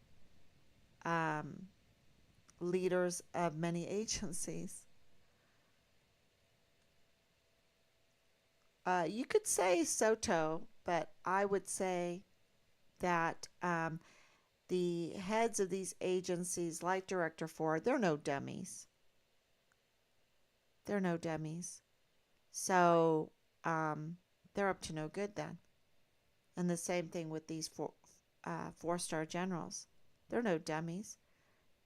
leaders of many agencies. You could say Soto, but I would say that the heads of these agencies, like Director Ford, they're no dummies. They're no dummies. So they're up to no good then. And the same thing with these four-star generals. They're no dummies.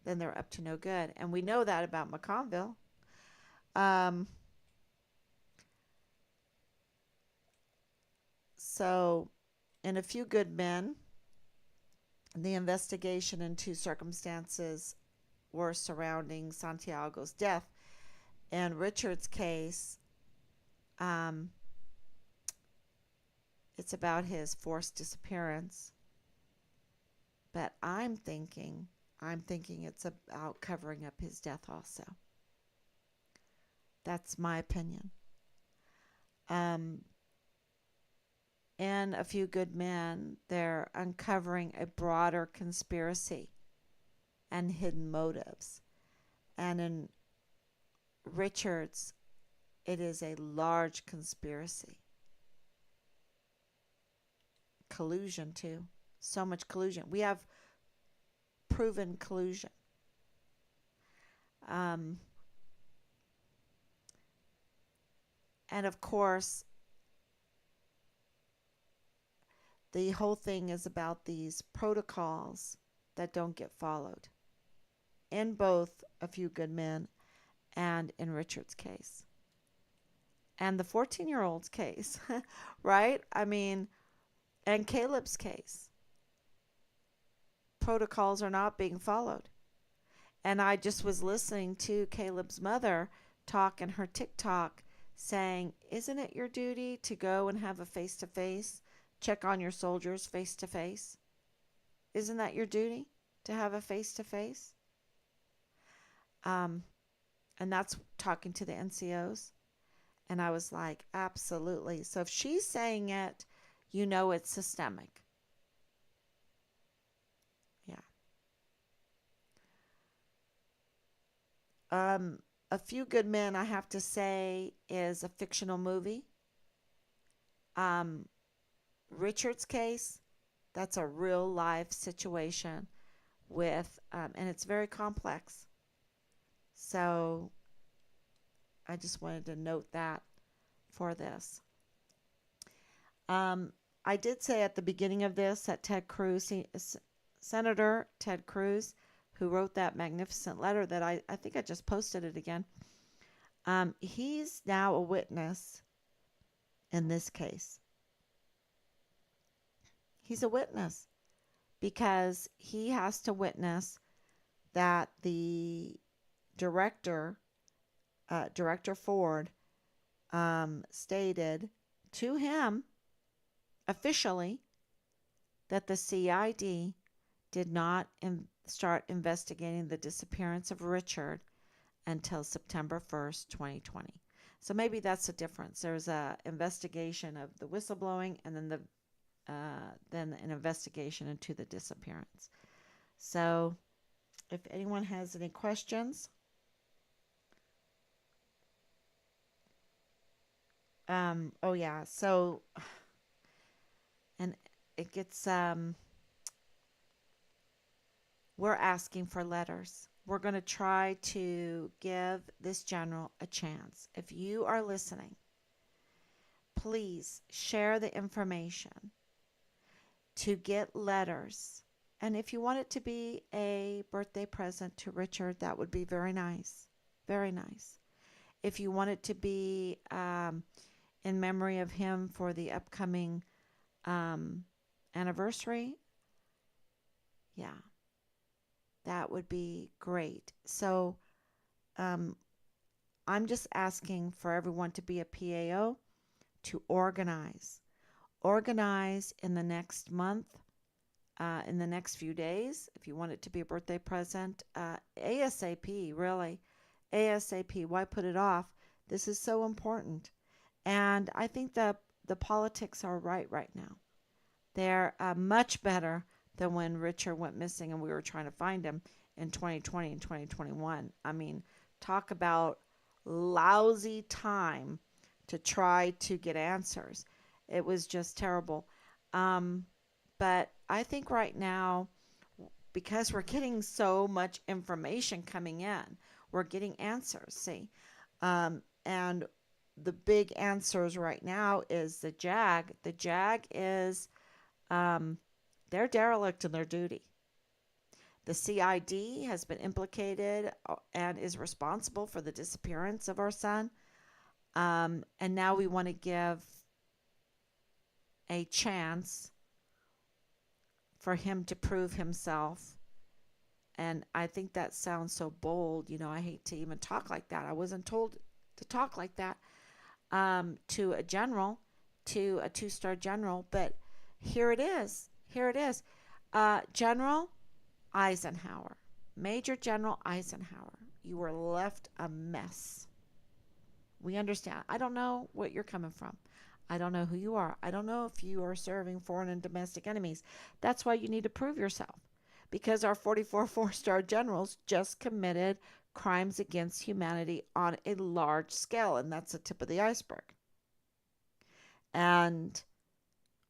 Then they're up to no good. And we know that about McConville. Um, so, in A Few Good Men, the investigation into circumstances were surrounding Santiago's death. And Richard's case, um, it's about his forced disappearance. But I'm thinking it's about covering up his death also. That's my opinion. In A Few Good Men, they're uncovering a broader conspiracy and hidden motives. And in Richard's, it is a large conspiracy. Collusion, too. So much collusion. We have proven collusion. And of course, the whole thing is about these protocols that don't get followed in both A Few Good Men and in Richard's case. And the 14-year-old's case, right? I mean, and Caleb's case. Protocols are not being followed. And I just was listening to Caleb's mother talk in her TikTok saying, isn't it your duty to go and have a face-to-face, check on your soldiers face-to-face? Isn't that your duty to have a face-to-face? And that's talking to the NCOs. And I was like, absolutely. So if she's saying it, you know it's systemic. Yeah. A Few Good Men, I have to say, is a fictional movie. Richard's case, that's a real life situation with, and it's very complex. So I just wanted to note that for this. I did say at the beginning of this that Ted Cruz, Senator Ted Cruz, who wrote that magnificent letter that I think I just posted it again, he's now a witness in this case. He's a witness because he has to witness that the director, Director Ford, stated to him officially that the CID did not start investigating the disappearance of Richard until September 1st, 2020. So maybe that's the difference. There's an investigation of the whistleblowing and then an investigation into the disappearance. So if anyone has any questions, oh yeah, so, and it gets, we're asking for letters. We're going to try to give this general a chance. If you are listening, please share the information to get letters. And if you want it to be a birthday present to Richard, that would be very nice. Very nice. If you want it to be in memory of him for the upcoming anniversary, yeah, that would be great. So I'm just asking for everyone to be a PAO, to organize. Organize in the next month, in the next few days, if you want it to be a birthday present. ASAP, really. ASAP. Why put it off? This is so important. And I think the politics are right now. They're much better than when Richard went missing and we were trying to find him in 2020 and 2021. I mean, talk about lousy time to try to get answers. It was just terrible. But I think right now, because we're getting so much information coming in, we're getting answers, see? And the big answers right now is the JAG. The JAG is they're derelict in their duty. The CID has been implicated and is responsible for the disappearance of our son. And now we want to give a chance for him to prove himself. And I think that sounds so bold. I hate to even talk like that. I wasn't told to talk like that to a general, to a 2-star general. But here it is. Here it is. General Eisenhower, Major General Eisenhower, you were left a mess. We understand. I don't know what you're coming from. I don't know who you are. I don't know if you are serving foreign and domestic enemies. That's why you need to prove yourself. Because our 44 4-star generals just committed crimes against humanity on a large scale, and that's the tip of the iceberg. And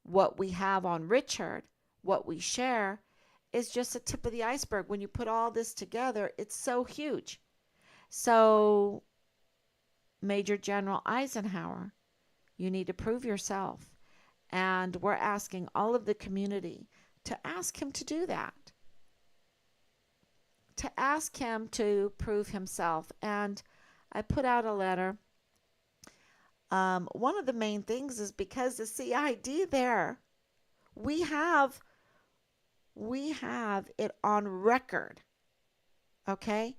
what we have on Richard, what we share, is just the tip of the iceberg. When you put all this together, it's so huge. So, Major General Eisenhower, you need to prove yourself. And we're asking all of the community to ask him to do that. To ask him to prove himself. And I put out a letter. One of the main things is because the CID there, we have it on record, okay,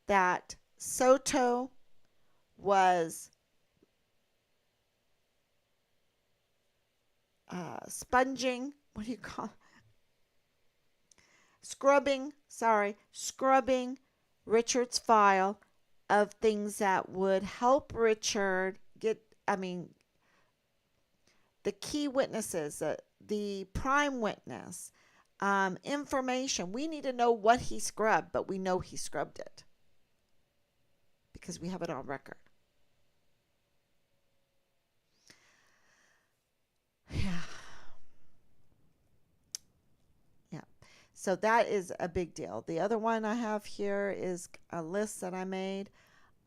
that Soto was sponging, what do you call it? Scrubbing Richard's file of things that would help Richard get, the key witnesses, the prime witness, information. We need to know what he scrubbed, but we know he scrubbed it because we have it on record. Yeah. So that is a big deal. The other one I have here is a list that I made,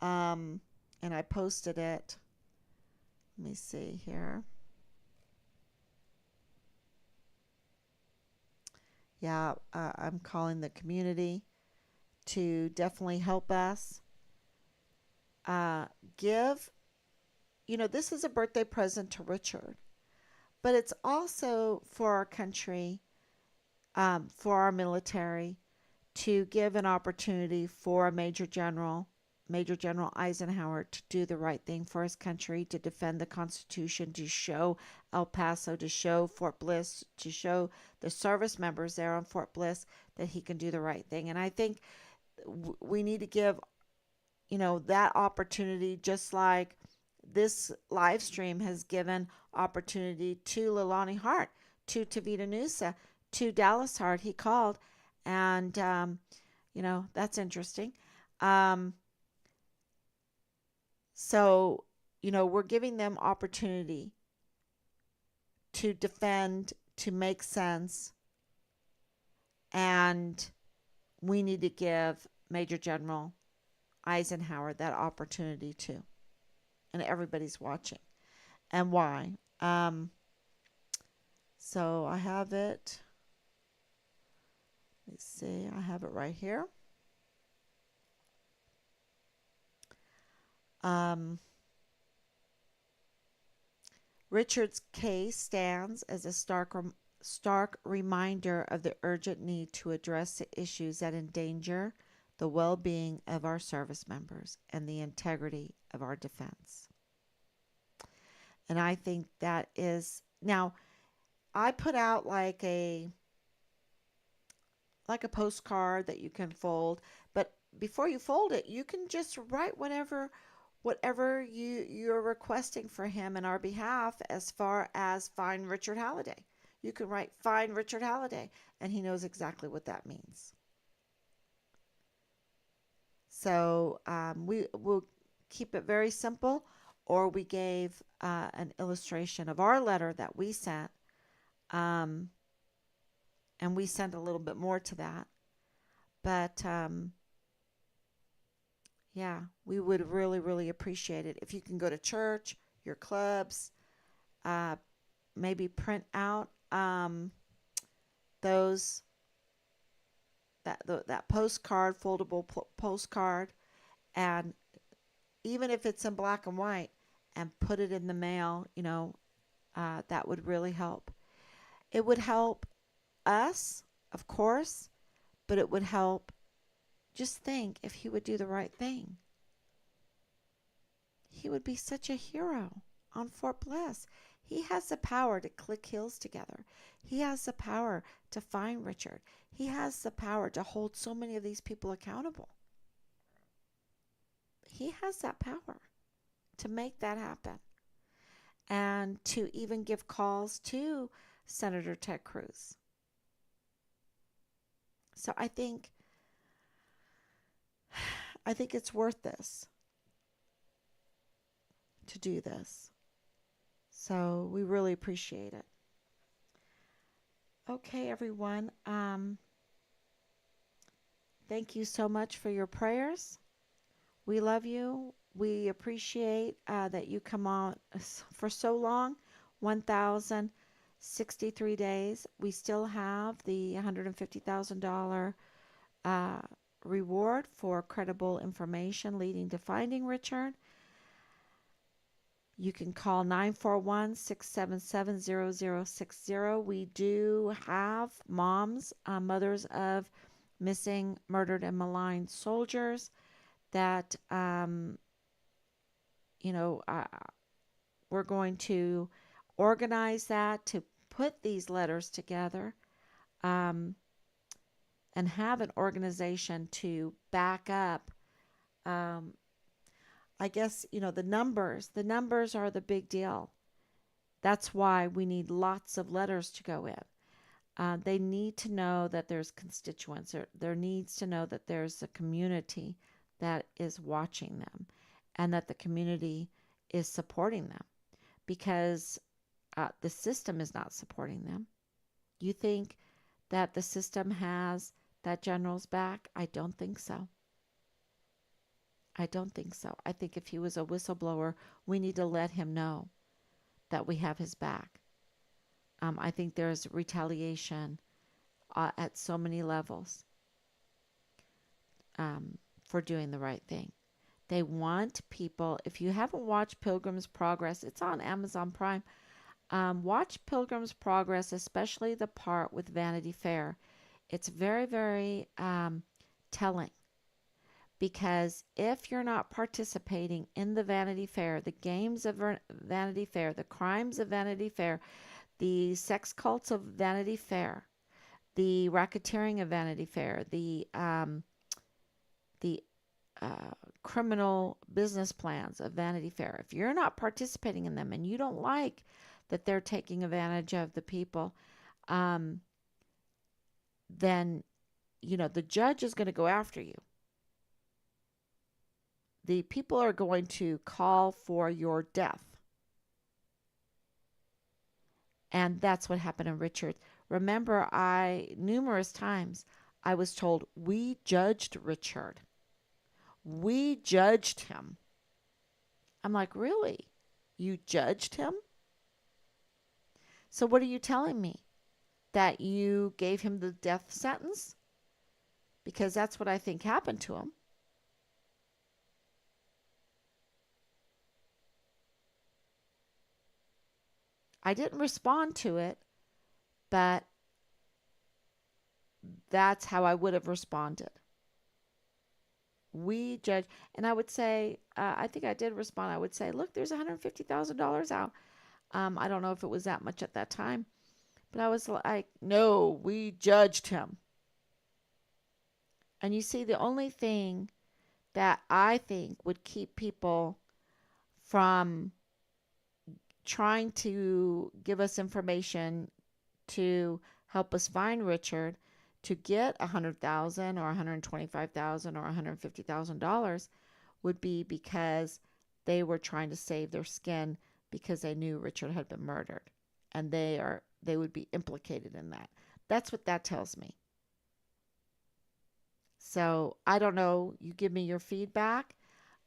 and I posted it. Let me see here. Yeah, I'm calling the community to definitely help us. Give, this is a birthday present to Richard, but it's also for our country, for our military, to give an opportunity for a Major General Eisenhower, to do the right thing for his country, to defend the Constitution, to show El Paso, to show Fort Bliss, to show the service members there on Fort Bliss that he can do the right thing. And I think we need to give, that opportunity, just like this live stream has given opportunity to Leilani Hart, to Tavita Nusa, to Dallas Hart. He called, and that's interesting. So, we're giving them opportunity to defend, to make sense, and we need to give Major General Eisenhower that opportunity too. And everybody's watching. And why? So I have it. Let's see. I have it right here. Richard's case stands as a stark reminder of the urgent need to address the issues that endanger the well-being of our service members and the integrity of our defense. And I think that is, now I put out like a postcard that you can fold, but before you fold it, you can just write whatever you're requesting for him in our behalf, as far as find Richard Halliday. You can write find Richard Halliday, and he knows exactly what that means. So we will keep it very simple, or we gave an illustration of our letter that we sent, and we sent a little bit more to that. But Yeah, we would really, really appreciate it. If you can go to church, your clubs, uh, maybe print out those that postcard, foldable postcard, and even if it's in black and white, and put it in the mail, that would really help. It would help us, of course, but it would help. Just think if he would do the right thing. He would be such a hero on Fort Bliss. He has the power to click heels together. He has the power to find Richard. He has the power to hold so many of these people accountable. He has that power to make that happen and to even give calls to Senator Ted Cruz. So I think it's worth this to do this. So we really appreciate it. Okay, everyone. Thank you so much for your prayers. We love you. We appreciate that you come on for so long, 1,063 days. We still have the $150,000 reward for credible information leading to finding Richard. You can call 941-677-0060. We do have moms, mothers of missing, murdered, and maligned soldiers that, we're going to organize that to put these letters together um, and have an organization to back up. Um, I guess, the numbers are the big deal. That's why we need lots of letters to go in. They need to know that there's constituents. There needs to know that there's a community that is watching them and that the community is supporting them because the system is not supporting them. You think that the system has that general's back? I don't think so. I don't think so. I think if he was a whistleblower, we need to let him know that we have his back. I think there's retaliation at so many levels for doing the right thing. They want people, if you haven't watched Pilgrim's Progress, it's on Amazon Prime. Watch Pilgrim's Progress, especially the part with Vanity Fair. It's very, very telling because if you're not participating in the Vanity Fair, the games of Vanity Fair, the crimes of Vanity Fair, the sex cults of Vanity Fair, the racketeering of Vanity Fair, the criminal business plans of Vanity Fair. If you're not participating in them and you don't like that they're taking advantage of the people, then the judge is going to go after you. The people are going to call for your death. And that's what happened in Richard. Remember, numerous times I was told, we judged Richard. We judged him. I'm like, really? You judged him? So what are you telling me? That you gave him the death sentence? Because that's what I think happened to him. I didn't respond to it, but that's how I would have responded. We judge, and I would say, I think I did respond. I would say, look, there's $150,000 out. I don't know if it was that much at that time, but I was like, no, we judged him. And you see, the only thing that I think would keep people from trying to give us information to help us find Richard to get $100,000 or $125,000 or $150,000 would be because they were trying to save their skin because they knew Richard had been murdered, and they would be implicated in that. That's what that tells me. So I don't know. You give me your feedback.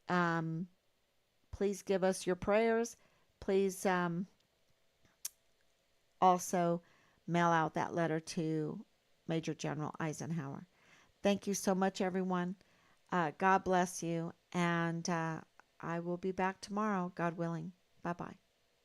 Um, please give us your prayers. Please also mail out that letter to Major General Eisenhower. Thank you so much, everyone. God bless you. And I will be back tomorrow, God willing. Bye bye.